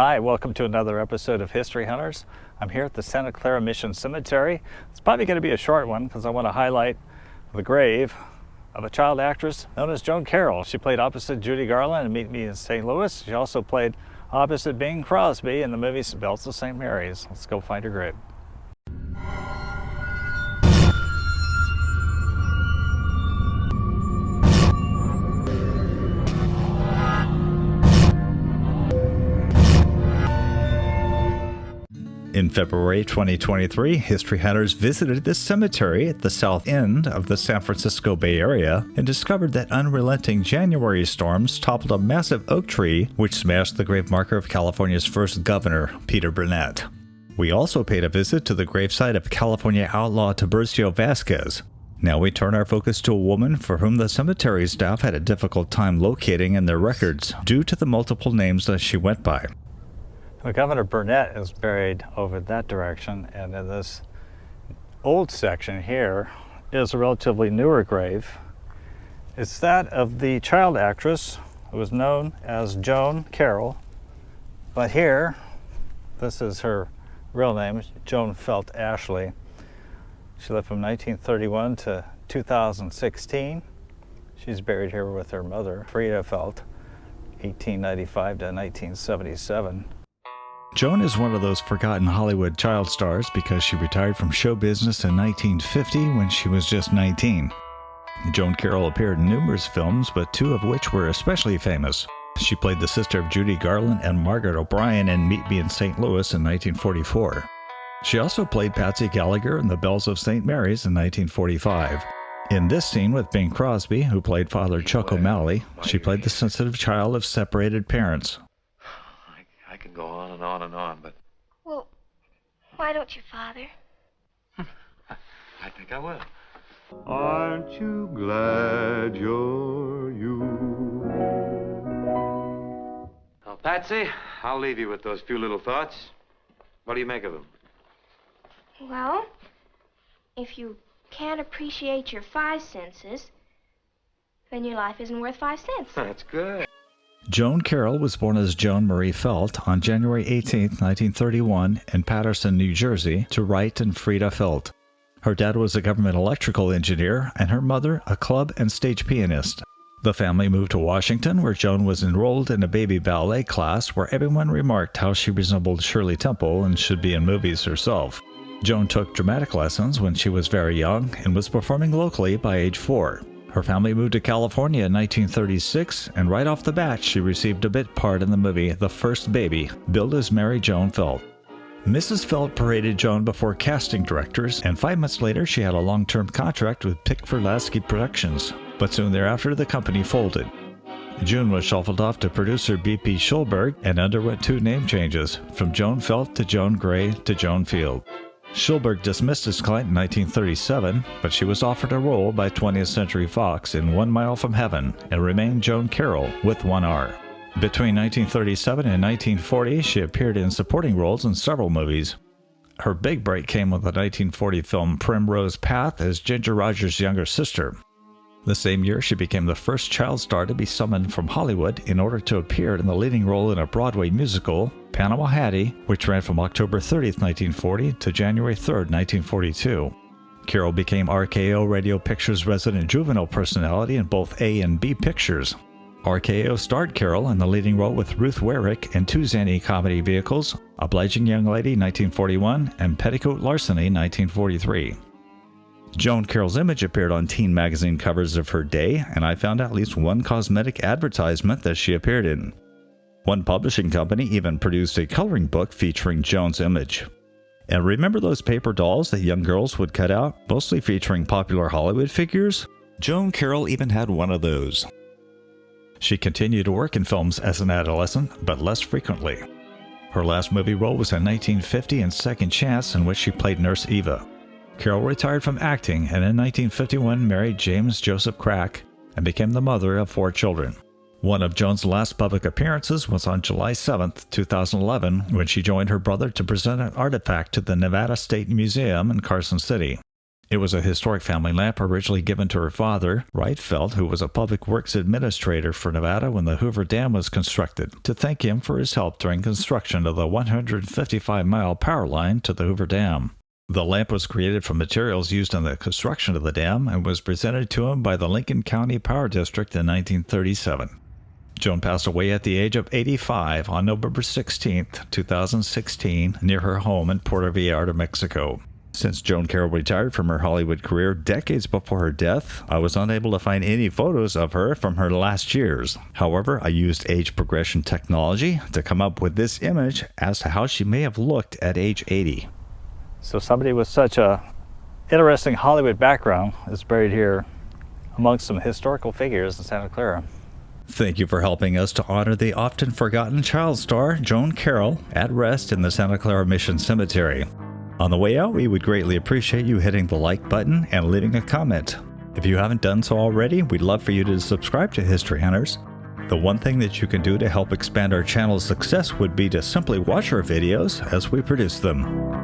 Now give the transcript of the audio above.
Hi, welcome to another episode of History Hunters. I'm here at the Santa Clara Mission Cemetery. It's probably going to be a short one because I want to highlight the grave of a child actress known as Joan Carroll. She played opposite Judy Garland in Meet Me in St. Louis. She also played opposite Bing Crosby in the movie Bells of St. Mary's. Let's go find her grave. In February 2023, History Hunters visited this cemetery at the south end of the San Francisco Bay Area and discovered that unrelenting January storms toppled a massive oak tree which smashed the grave marker of California's first governor, Peter Burnett. We also paid a visit to the gravesite of California outlaw Tiburcio Vasquez. Now we turn our focus to a woman for whom the cemetery staff had a difficult time locating in their records due to the multiple names that she went by. Well, Governor Burnett is buried over that direction, and in this old section here is a relatively newer grave. It's that of the child actress who was known as Joan Carroll, but here, this is her real name, Joan Felt Ashley. She lived from 1931 to 2016. She's buried here with her mother, Frida Felt, 1895 to 1977. Joan is one of those forgotten Hollywood child stars because she retired from show business in 1950 when she was just 19. Joan Carroll appeared in numerous films, but two of which were especially famous. She played the sister of Judy Garland and Margaret O'Brien in Meet Me in St. Louis in 1944. She also played Patsy Gallagher in The Bells of St. Mary's in 1945. In this scene with Bing Crosby, who played Father Chuck O'Malley, she played the sensitive child of separated parents. I can go on and on and on, but... Well, why don't you, Father? I think I will. Aren't you glad you're you? Well, Patsy, I'll leave you with those few little thoughts. What do you make of them? Well, if you can't appreciate your 5 senses, then your life isn't worth 5 cents. That's good. Joan Carroll was born as Joan Marie Felt on January 18, 1931 in Paterson, New Jersey, to Wright and Frida Felt. Her dad was a government electrical engineer and her mother a club and stage pianist. The family moved to Washington, where Joan was enrolled in a baby ballet class where everyone remarked how she resembled Shirley Temple and should be in movies herself. Joan took dramatic lessons when she was very young and was performing locally by age 4. Her family moved to California in 1936, and right off the bat she received a bit part in the movie The First Baby, billed as Mary Joan Felt. Mrs. Felt paraded Joan before casting directors, and 5 months later she had a long-term contract with Pick-for-Lasky Productions, but soon thereafter the company folded. June was shuffled off to producer B.P. Schulberg and underwent 2 name changes, from Joan Felt to Joan Gray to Joan Field. Schulberg dismissed his client in 1937, but she was offered a role by 20th Century Fox in 1 Mile from Heaven and remained Joan Carroll with 1 R. Between 1937 and 1940, she appeared in supporting roles in several movies. Her big break came with the 1940 film Primrose Path as Ginger Rogers' younger sister. The same year, she became the first child star to be summoned from Hollywood in order to appear in the leading role in a Broadway musical, Panama Hattie, which ran from October 30, 1940 to January 3, 1942. Carroll became RKO Radio Pictures' resident juvenile personality in both A and B pictures. RKO starred Carroll in the leading role with Ruth Werrick in 2 zany comedy vehicles, Obliging Young Lady 1941 and Petticoat Larceny 1943. Joan Carroll's image appeared on teen magazine covers of her day, and I found at least 1 cosmetic advertisement that she appeared in. One publishing company even produced a coloring book featuring Joan's image. And remember those paper dolls that young girls would cut out, mostly featuring popular Hollywood figures? Joan Carroll even had one of those. She continued to work in films as an adolescent, but less frequently. Her last movie role was in 1950 in Second Chance, in which she played Nurse Eva. Carroll retired from acting and in 1951 married James Joseph Crack and became the mother of 4 children. One of Joan's last public appearances was on July 7, 2011, when she joined her brother to present an artifact to the Nevada State Museum in Carson City. It was a historic family lamp originally given to her father, Wright Felt, who was a public works administrator for Nevada when the Hoover Dam was constructed, to thank him for his help during construction of the 155-mile power line to the Hoover Dam. The lamp was created from materials used in the construction of the dam and was presented to him by the Lincoln County Power District in 1937. Joan passed away at the age of 85 on November 16, 2016, near her home in Puerto Vallarta, Mexico. Since Joan Carroll retired from her Hollywood career decades before her death, I was unable to find any photos of her from her last years. However, I used age progression technology to come up with this image as to how she may have looked at age 80. So somebody with such a interesting Hollywood background is buried here amongst some historical figures in Santa Clara. Thank you for helping us to honor the often forgotten child star, Joan Carroll, at rest in the Santa Clara Mission Cemetery. On the way out, we would greatly appreciate you hitting the like button and leaving a comment. If you haven't done so already, we'd love for you to subscribe to History Hunters. The one thing that you can do to help expand our channel's success would be to simply watch our videos as we produce them.